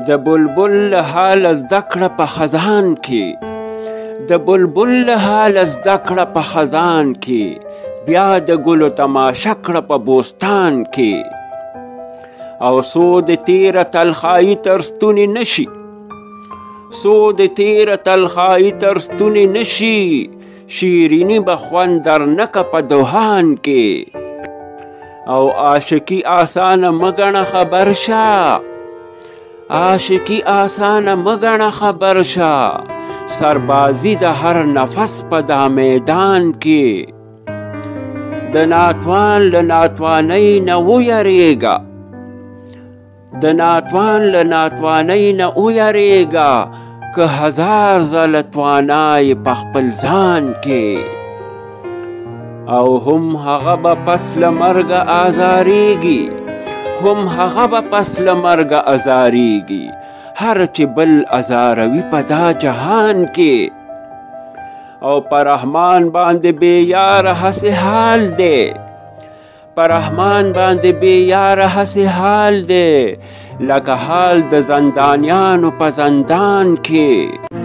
د بلبل حال زده کړه په خزان کې، د بلبل حال زده کړه په خزان کې، بیا د ګلو تماشه کړه په بوستان کې. او څو د تیره تلخایي تر ستونې نشي، څو د تیره تلخایي تر ستونې نشي، شیریني به خوند درنکه په دهان کې. او عاشقي آسانه مه ګڼه خبر شه، عاشقي آسانه مه ګڼه خبر شه، سربازي د هر نفس په دا میدان کې. د ناتوان له ناتوانۍ نه ویریږه، د ناتوان له ناتوانۍ نه ویریږه، که هزار ځله توانای په خپل ځان کې. او هم هغه به پس له مرګه ازاریږي، هم هغه به پس له مرګه ازاریږي، هر چې بل ازاروي په دا جهان کې. او پر رحمان باندې بې یاره هسې حال دی، پر رحمان باندې بې یاره هسې حال دی، لکه حال د زندانیانو په زندان کې.